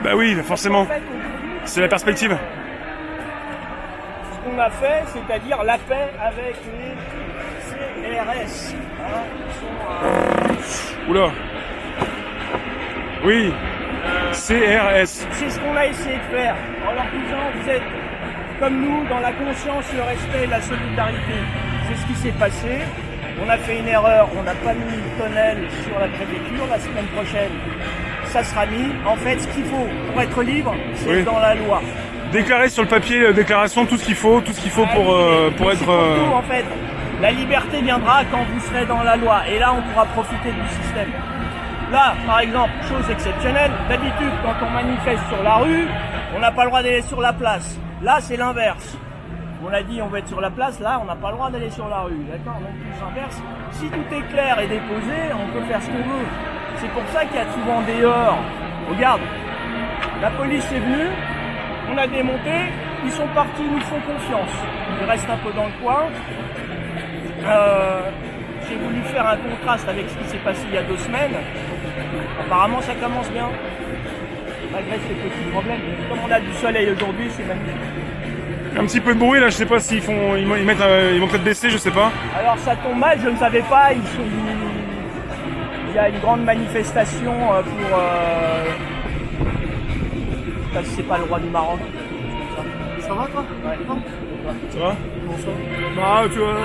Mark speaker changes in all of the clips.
Speaker 1: Bah oui, forcément.
Speaker 2: En fait,
Speaker 1: C'est la perspective.
Speaker 2: ce qu'on a fait, c'est-à-dire la paix avec les CRS. Hein, qui sont,
Speaker 1: Oula. Oui. CRS.
Speaker 2: c'est ce qu'on a essayé de faire en leur disant vous êtes comme nous dans la conscience, le respect et la solidarité. C'est ce qui s'est passé. On a fait une erreur, on n'a pas mis le tonnel sur la préfecture. La semaine prochaine, ça sera mis. En fait, ce qu'il faut pour être libre, c'est
Speaker 1: Oui.
Speaker 2: dans la loi.
Speaker 1: Déclarer sur le papier, déclaration, tout ce qu'il faut pour
Speaker 2: Mais
Speaker 1: être...
Speaker 2: c'est pour tout, en fait. La liberté viendra quand vous serez dans la loi. Et là, on pourra profiter du système. Là, par exemple, chose exceptionnelle, d'habitude, quand on manifeste sur la rue, on n'a pas le droit d'aller sur la place. Là, c'est l'inverse. On a dit on va être sur la place, là, on n'a pas le droit d'aller sur la rue. D'accord? Donc, plus l'inverse. Si tout est clair et déposé, on peut faire ce qu'on veut. C'est pour ça qu'il y a souvent des heurts. Regarde, la police est venue, on a démonté, ils sont partis, ils nous font confiance. Ils restent un peu dans le coin. J'ai voulu faire un contraste avec ce qui s'est passé il y a 2 semaines. Apparemment, ça commence bien. Malgré ces petits problèmes. Comme on a du soleil aujourd'hui, c'est magnifique.
Speaker 1: Un petit peu de bruit là, je sais pas s'ils font, ils vont peut-être baisser, je sais pas.
Speaker 2: Alors ça tombe mal, je ne savais pas. Il y a une grande manifestation pour. Je sais pas si c'est pas le roi du Maroc.
Speaker 3: Ça va toi?
Speaker 2: Ouais.
Speaker 1: Ça va?
Speaker 3: Bonsoir.
Speaker 1: Bah, tu vois,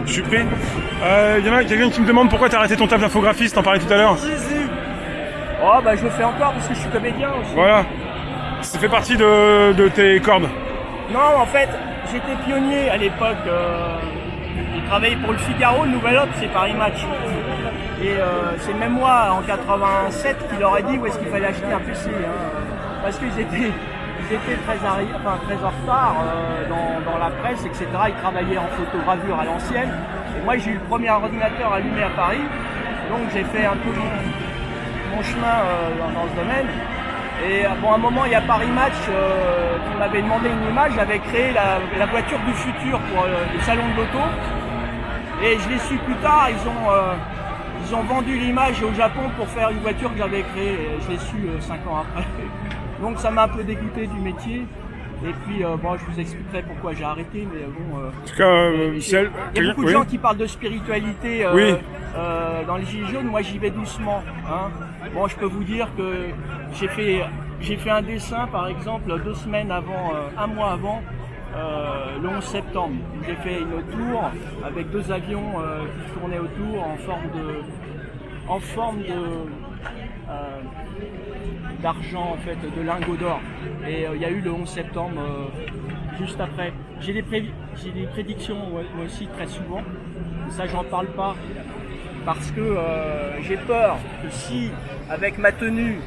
Speaker 1: je suis pris. Y en a quelqu'un qui me demande pourquoi t'as arrêté ton taf d'infographiste, t'en parlais tout à l'heure.
Speaker 2: Oh bah je le fais encore parce que je suis comédien aussi.
Speaker 1: Voilà. Ça fait partie de tes cordes.
Speaker 2: Non, en fait, j'étais pionnier à l'époque. J'ai travaillé pour le Figaro, le Nouvel Obs, c'est Paris Match. Et c'est même moi, en 87, qui leur a dit où est-ce qu'il fallait acheter un PC. Hein, parce que j'étais très en retard dans la presse, etc. Ils travaillaient en photogravure à l'ancienne. Et moi, j'ai eu le premier ordinateur allumé à Paris. Donc, j'ai fait un peu mon chemin dans ce domaine. Et bon, à un moment, il y a Paris Match qui m'avait demandé une image. J'avais créé la voiture du futur pour le salon de l'auto. Et je l'ai su plus tard, ils ont vendu l'image au Japon pour faire une voiture que j'avais créée. Et je l'ai su 5 ans après. Donc ça m'a un peu dégoûté du métier. Et puis, bon, je vous expliquerai pourquoi j'ai arrêté, mais bon...
Speaker 1: En tout cas,
Speaker 2: il y a beaucoup de gens qui parlent de spiritualité
Speaker 1: Oui.
Speaker 2: dans les Gilets jaunes. Moi, j'y vais doucement. Hein. Bon, je peux vous dire que j'ai fait un dessin, par exemple, 2 semaines avant, 1 mois avant, le 11 septembre. J'ai fait une tour avec 2 avions qui tournaient autour en forme d'argent, en fait, de lingots d'or. Et il y a eu le 11 septembre juste après. J'ai des prédictions moi aussi très souvent. Et ça, j'en parle pas parce que j'ai peur que si, avec ma tenue,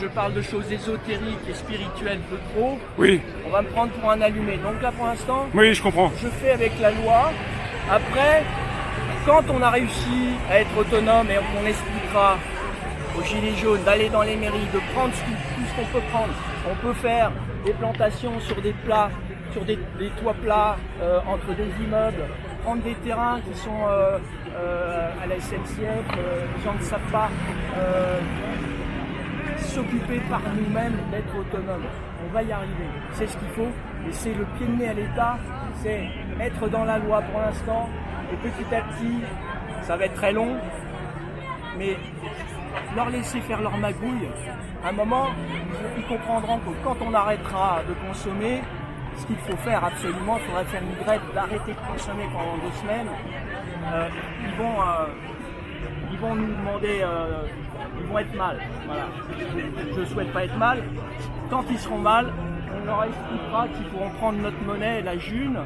Speaker 2: je parle de choses ésotériques et spirituelles de trop,
Speaker 1: Oui,
Speaker 2: on va me prendre pour un allumé. Donc là, pour l'instant,
Speaker 1: oui, je comprends.
Speaker 2: je fais avec la loi. Après, quand on a réussi à être autonome et qu'on expliquera aux Gilets jaunes d'aller dans les mairies, de prendre tout ce qu'on peut prendre. On peut faire des plantations sur des plats, sur des toits plats, entre des immeubles, prendre des terrains qui sont à la SNCF, les gens ne savent pas, s'occuper par nous-mêmes d'être autonomes. On va y arriver, c'est ce qu'il faut, et c'est le pied de nez à l'État, c'est être dans la loi pour l'instant, et petit à petit, ça va être très long, mais leur laisser faire leur magouille, à un moment, ils comprendront que quand on arrêtera de consommer, ce qu'il faut faire absolument, il faudrait faire une grève d'arrêter de consommer pendant 2 semaines. Ils vont nous demander, ils vont être mal. Voilà. Je ne souhaite pas être mal. Quand ils seront mal, on leur expliquera qu'ils pourront prendre notre monnaie, la June.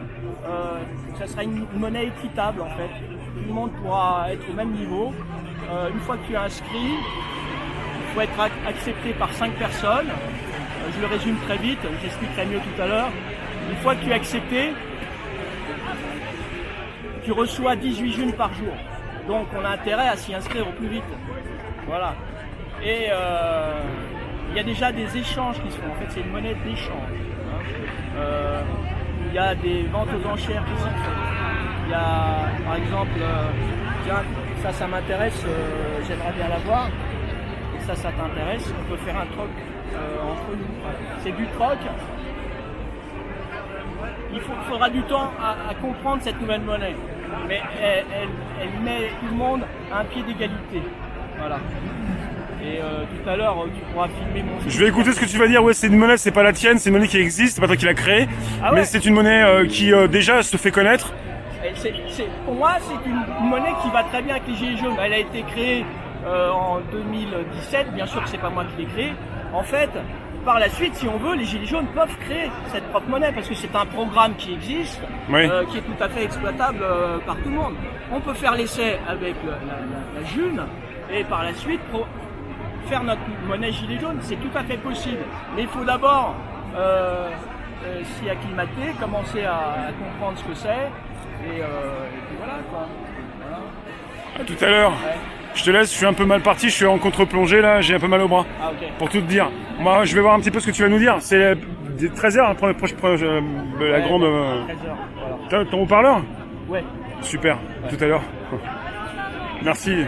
Speaker 2: Ça sera une monnaie équitable en fait. Tout le monde pourra être au même niveau. Une fois que tu es inscrit, il faut être accepté par 5 personnes. Je le résume très vite, j'expliquerai mieux tout à l'heure. Une fois que tu es accepté, tu reçois 18 junes par jour. Donc on a intérêt à s'y inscrire au plus vite. Voilà. Et il y a déjà des échanges qui se font. En fait, c'est une monnaie d'échange. Hein. Il y a des ventes aux enchères qui sont faites. Il y a, par exemple, tiens, ça m'intéresse, j'aimerais bien l'avoir. ça t'intéresse, on peut faire un troc entre nous. C'est du troc. Il faudra du temps à comprendre cette nouvelle monnaie, mais elle met tout le monde à un pied d'égalité. Voilà. Et tout à l'heure, tu pourras filmer mon...
Speaker 1: Je vais écouter ce que tu vas dire. Ouais, c'est une monnaie, c'est pas la tienne, c'est une monnaie qui existe, c'est pas toi qui l'as créée,
Speaker 2: Ah ouais.
Speaker 1: mais c'est une monnaie qui déjà se fait connaître.
Speaker 2: Pour moi, c'est une monnaie qui va très bien avec les Gilets jaunes. Elle a été créée en 2017, bien sûr que c'est pas moi qui l'ai créée. En fait, par la suite, si on veut, les Gilets jaunes peuvent créer cette propre monnaie parce que c'est un programme qui existe,
Speaker 1: Oui.
Speaker 2: qui est tout à fait exploitable par tout le monde. On peut faire l'essai avec la June et par la suite faire notre monnaie Gilets jaunes, c'est tout à fait possible. Mais il faut d'abord s'y acclimater, commencer à comprendre ce que c'est. Et puis voilà quoi. Voilà.
Speaker 1: À tout à l'heure.
Speaker 2: Ouais.
Speaker 1: Je te laisse, je suis un peu mal parti, je suis en contre-plongée là, j'ai un peu mal au bras.
Speaker 2: Ah ok.
Speaker 1: Pour tout te dire. Moi, je vais voir un petit peu ce que tu vas nous dire. C'est 13h, la grande.
Speaker 2: 13h, voilà.
Speaker 1: T'as ton haut-parleur?
Speaker 2: Ouais.
Speaker 1: Super, tout à l'heure. Merci.